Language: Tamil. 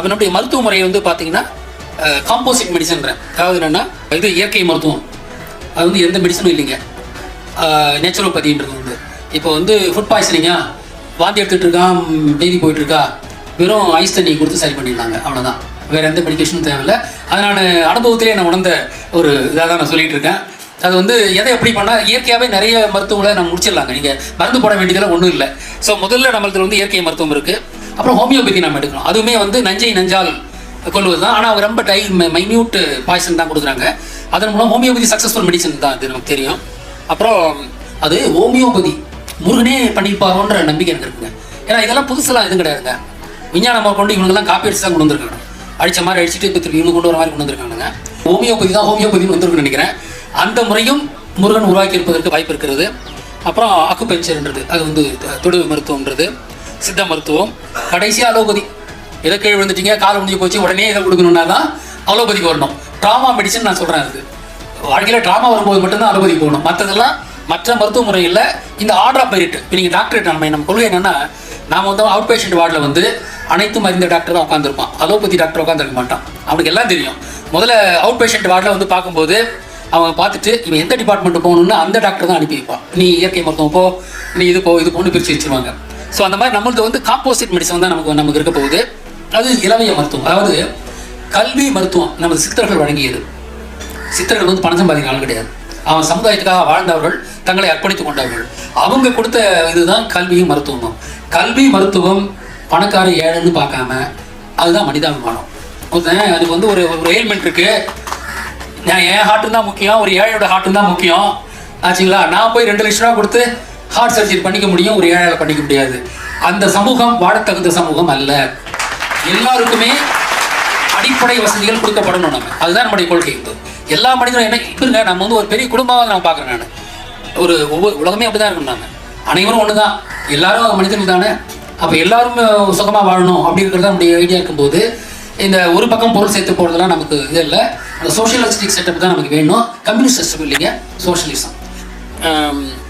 நம்முடைய மருத்துவ முறை வந்து பார்த்தீங்கன்னா காம்போசிட் மெடிசன்றேன். அதாவது என்னென்னா இது இயற்கை மருத்துவம். அது வந்து எந்த மெடிசனும் இல்லைங்க. நேச்சுரோபதின்றது வந்து இப்போ வந்து ஃபுட் பாய்சனிங்கா, வாந்தி எடுத்துகிட்டு இருக்கான், பேதி போயிட்டுருக்கா, வெறும் ஐஸ் தண்ணி கொடுத்து சரி பண்ணிடலாங்க, அவ்வளோதான். வேறு எந்த மெடிக்கேஷனும் தேவையில்லை. அது நான் அனுபவத்திலே நான் உணர்ந்த ஒரு இதாக தான் நான் சொல்லிகிட்டு இருக்கேன். அது வந்து எதை எப்படி பண்ணால் இயற்கையாகவே நிறைய மருத்துவங்களை நம்ம முடிச்சிடலாங்க. நீங்கள் மருந்து போட வேண்டியதெல்லாம் ஒன்றும் இல்லை. ஸோ முதல்ல நம்மளது வந்து இயற்கை மருத்துவம் இருக்குது. அப்புறம் ஹோமியோபதி நம்ம எடுக்கணும். அதுவுமே வந்து நஞ்சால் கொள்வது தான். ஆனால் அவங்க ரொம்ப மைன்யூட் பாய்சன் தான் கொடுக்குறாங்க. அதன் மூலம் ஹோமியோபதி சக்ஸஸ்ஃபுல் மெடிசன் தான், அது நமக்கு தெரியும். அப்புறம் அது ஹோமியோபதி முருகனே பண்ணிப்பாரோன்ற நம்பிக்கை எனக்கு இருக்குங்க. ஏன்னா இதெல்லாம் புதுசெல்லாம் எதுவும் கிடையாதுங்க. விஞ்ஞானமாக கொண்டு இவங்கெல்லாம் காப்பி அடிச்சு தான் கொண்டு வந்திருக்காங்க. அடித்த மாதிரி அடிச்சுட்டு இப்போ திருப்பி இவங்க கொண்டு வர மாதிரி கொண்டு வந்திருக்காங்க. ஹோமியோபதி தான் ஹோமியோபதினு வந்துருக்குன்னு நினைக்கிறேன். அந்த முறையும் முருகன் உருவாக்கி இருப்பதற்கு வாய்ப்பு இருக்கிறது. அப்புறம் அக்குபஞ்சர்ன்றது, அது வந்து தொடு மருத்துவம்ன்றது, சித்த மருத்துவம். கடைசியாக அலோபதி. எதை கீழே விழுந்துட்டீங்க, கால் முடிஞ்சு போச்சு, உடனே இதை கொடுக்கணுன்னா தான் அலோபதிக்கு வரணும். ட்ராமா மெடிசன் நான் சொல்கிறேன். அது வாழ்க்கையில் ட்ராமா வரும்போது மட்டும்தான் அலோபதிக்கு போகணும். மற்றதெல்லாம் மற்ற மருத்துவ முறையில் இந்த ஆர்டர் ஆஃப் மெரிட். இப்போ நீங்கள் டாக்டர் நம்ம கொள்கை என்னென்னா, நாம் வந்து அவுட் பேஷண்ட் வார்டில் வந்து அனைத்து மருந்த டாக்டர் தான் உட்காந்துருப்பான். அலோபதி டாக்டர் உட்காந்துருக்க மாட்டான். அவனுக்கு எல்லாம் தெரியும். முதல்ல அவுட் பேஷண்ட் வார்டில் வந்து பார்க்கும்போது அவங்க பார்த்துட்டு இவன் எந்த டிபார்ட்மெண்ட்டு போகணுன்னா அந்த டாக்டர் தான் அனுப்பி வைப்பான். நீ இயற்கை மருத்துவம் போ, நீ இது போன்னு பிரித்து வச்சுருவாங்க. ஸோ அந்த மாதிரி நம்மளுக்கு வந்து காம்போசிட் மெடிசன் தான் நமக்கு இருக்க போகுது. அது இலவய மருத்துவம். அதாவது கல்வி மருத்துவம் நமது சித்தர்கள் வழங்கியது. சித்தர்கள் வந்து பணம் சம்பாதிக்க ஆள் கிடையாது. அவன் சமுதாயத்துக்காக வாழ்ந்தவர்கள், தங்களை அர்ப்பணித்துக் கொண்டவர்கள். அவங்க கொடுத்த இதுதான் கல்வியும் மருத்துவமும். கல்வி மருத்துவம் பணக்கார ஏழைன்னு பார்க்காம அதுதான் மனிதாபிமானம். எனக்கு வந்து ஒரு எயில்மெண்ட் இருக்குது, நான் என் ஹார்ட்டு தான் முக்கியம், ஒரு ஏழையோட ஹார்ட்டு தான் முக்கியம் ஆச்சுங்களா. நான் போய் 2 லட்ச ரூபா கொடுத்து ஹார்ட் சர்ஜரி பண்ணிக்க முடியும், ஒரு ஏழையால் பண்ணிக்க முடியாது. அந்த சமூகம் வாழத்தகுந்த சமூகம் அல்ல. எல்லாருக்குமே அடிப்படை வசதிகள் கொடுக்கப்படணும். அதுதான் நம்முடைய கொள்கை. எல்லா மனிதனும் என்ன இப்போங்க, நம்ம வந்து ஒரு பெரிய குடும்பமாக நான் பார்க்குறேன். நான் ஒவ்வொரு உலகமே அப்படி தான் இருக்கணும். நாங்கள் அனைவரும் ஒன்று தான், எல்லாரும் மனிதர்கள் தானே. அப்போ எல்லாரும் சுகமாக வாழணும் அப்படிங்கிறது தான் நம்முடைய ஐடியா இருக்கும்போது, இந்த ஒரு பக்கம் பொருள் சேர்த்து போகிறதுலாம் நமக்கு இது இல்லை. அந்த சோஷியலிஸ்டிக் செட்டப் தான் நமக்கு வேணும். கம்யூனிஸ்ட் சிஸ்டம் இல்லைங்க, சோஷியலிசம்.